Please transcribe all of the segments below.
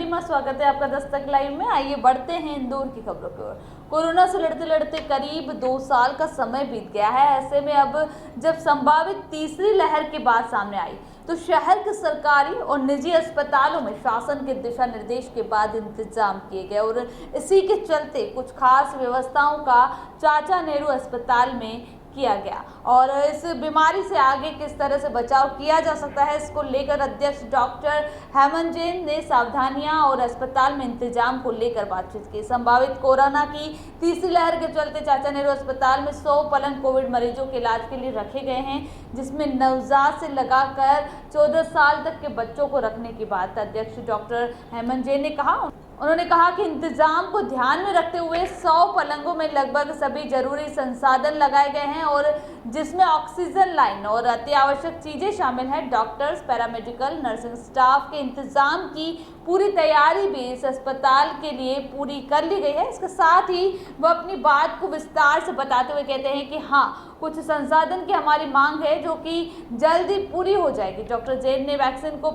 रीमा, स्वागत है आपका दस्तक लाइव में। आइए बढ़ते हैं इंदौर की खबरों की ओर। कोरोना से लड़ते लड़ते करीब 2 साल का समय बीत गया है। ऐसे में अब जब संभावित तीसरी लहर की बात सामने आई तो शहर के सरकारी और निजी अस्पतालों में शासन के दिशा निर्देश के बाद इंतजाम किए गए और इसी के चलते कुछ खास व्यवस्थाओं का चाचा नेहरू अस्पताल में किया गया। और इस बीमारी से आगे किस तरह से बचाव किया जा सकता है, इसको लेकर अध्यक्ष डॉक्टर हेमंत जैन ने सावधानियां और अस्पताल में इंतजाम को लेकर बातचीत की। संभावित कोरोना की तीसरी लहर के चलते चाचा नेहरू अस्पताल में 100 पलंग कोविड मरीजों के इलाज के लिए रखे गए हैं, जिसमें नवजात से लगाकर 14 साल तक के बच्चों को रखने की बात अध्यक्ष डॉक्टर हेमंत जैन ने कहा। उन्होंने कहा कि इंतजाम को ध्यान में रखते हुए 100 पलंगों में लगभग सभी जरूरी संसाधन लगाए गए हैं और जिसमें ऑक्सीजन लाइन और अति आवश्यक चीजें शामिल हैं। डॉक्टर्स, पैरामेडिकल, नर्सिंग स्टाफ के इंतजाम की पूरी तैयारी भी इस अस्पताल के लिए पूरी कर ली गई है। इसके साथ ही वह अपनी बात को विस्तार से बताते हुए कहते हैं कि हाँ, कुछ संसाधन की हमारी मांग है जो कि जल्दी पूरी हो जाएगी। डॉक्टर जैन ने वैक्सीन को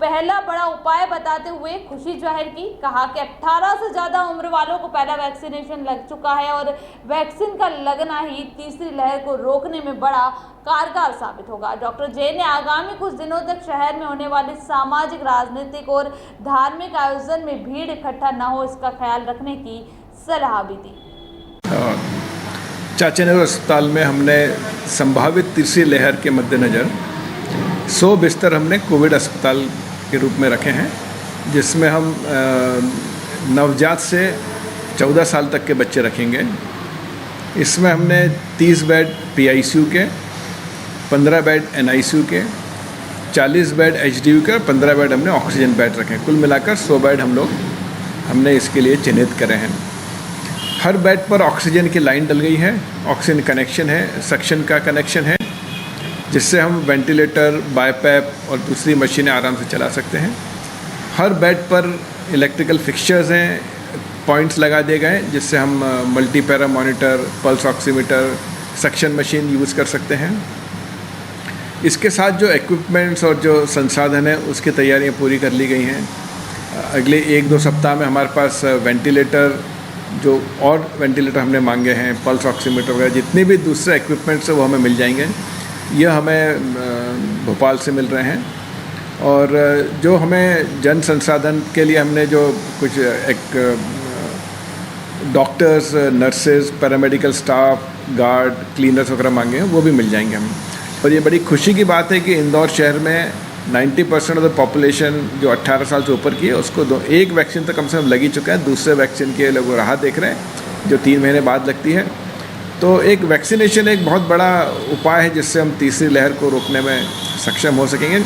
पहला बड़ा उपाय बताते हुए खुशी जाहिर की। कहा कि 18 से ज़्यादा उम्र वालों को पहला वैक्सीनेशन लग चुका है और वैक्सीन का लगना ही तीसरी लहर को रोकने में बड़ा कारगर साबित होगा। डॉक्टर जैन ने आगामी कुछ दिनों तक शहर में होने वाले सामाजिक, राजनीतिक और धार्मिक आयोजन में भीड़ इकट्ठा न हो, इसका ख्याल रखने की सलाह भी दी। चाचा नेहरू अस्पताल में हमने संभावित तीसरी लहर के मद्देनज़र 100 बिस्तर हमने कोविड अस्पताल के रूप में रखे हैं, जिसमें हम नवजात से 14 साल तक के बच्चे रखेंगे। इसमें हमने 30 बेड PICU के, 15 बेड NICU के, 40 बेड HDU के और 15 बेड हमने ऑक्सीजन बेड रखे हैं। कुल मिलाकर 100 बेड हमने इसके लिए चिन्हित करे हैं। हर बेड पर ऑक्सीजन की लाइन डल गई है, ऑक्सीजन कनेक्शन है, सक्शन का कनेक्शन है, जिससे हम वेंटिलेटर, बाईपैप और दूसरी मशीनें आराम से चला सकते हैं। हर बेड पर इलेक्ट्रिकल फिक्सचर्स हैं, पॉइंट्स लगा दिए गए हैं, जिससे हम multipara monitor, pulse oximeter, suction machine use कर सकते हैं। इसके साथ जो इक्विपमेंट्स और जो संसाधन है उसकी तैयारियां पूरी कर ली गई हैं। अगले 1-2 सप्ताह में हमारे पास वेंटिलेटर और वेंटिलेटर हमने मांगे हैं, पल्स ऑक्सीमीटर वगैरह जितने भी दूसरे इक्विपमेंट्स हैं वो हमें मिल जाएंगे। यह हमें भोपाल से मिल रहे हैं। और जो हमें जन संसाधन के लिए हमने जो कुछ doctors, nurses, paramedical staff, guard, cleaners वगैरह मांगे हैं वो भी मिल जाएंगे हमें। और ये बड़ी खुशी की बात है कि इंदौर शहर में 90% ऑफ द पॉपुलेशन जो 18 साल से ऊपर की है उसको एक वैक्सीन तो कम से कम लग ही चुका है। दूसरे वैक्सीन के लोग राह देख रहे हैं जो 3 महीने बाद लगती है। तो एक वैक्सीनेशन एक बहुत बड़ा उपाय है जिससे हम तीसरी लहर को रोकने में सक्षम हो सकेंगे।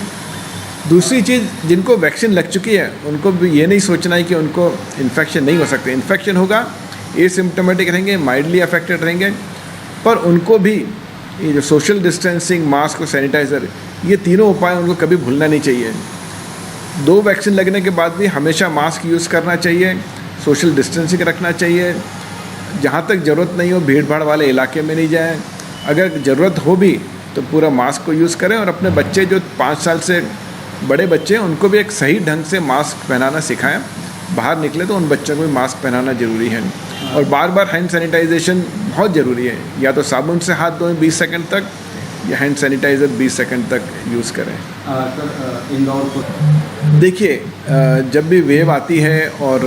दूसरी चीज़, जिनको वैक्सीन लग चुकी है उनको भी ये नहीं सोचना है कि उनको इन्फेक्शन नहीं हो सकते। इन्फेक्शन होगा, एसिम्प्टोमेटिक रहेंगे, माइल्डली अफेक्टेड रहेंगे, पर उनको भी ये जो सोशल डिस्टेंसिंग, मास्क और सैनिटाइज़र, ये तीनों उपाय उनको कभी भूलना नहीं चाहिए। 2 वैक्सीन लगने के बाद भी हमेशा मास्क यूज़ करना चाहिए, सोशल डिस्टेंसिंग रखना चाहिए। जहाँ तक ज़रूरत नहीं हो भीड़ भाड़ वाले इलाके में नहीं जाएं। अगर ज़रूरत हो भी तो पूरा मास्क को यूज़ करें और अपने बच्चे जो 5 साल से बड़े बच्चे हैं उनको भी एक सही ढंग से मास्क पहनाना सिखाएं। बाहर निकले तो उन बच्चों को भी मास्क पहनाना ज़रूरी है। और बार बार हैंड सैनिटाइजेशन बहुत ज़रूरी है। या तो साबुन से हाथ धोएं 20 सेकंड तक, या हैंड सैनिटाइज़र 20 सेकंड तक यूज़ करें। सर, इंदौर को देखिए, जब भी वेव आती है और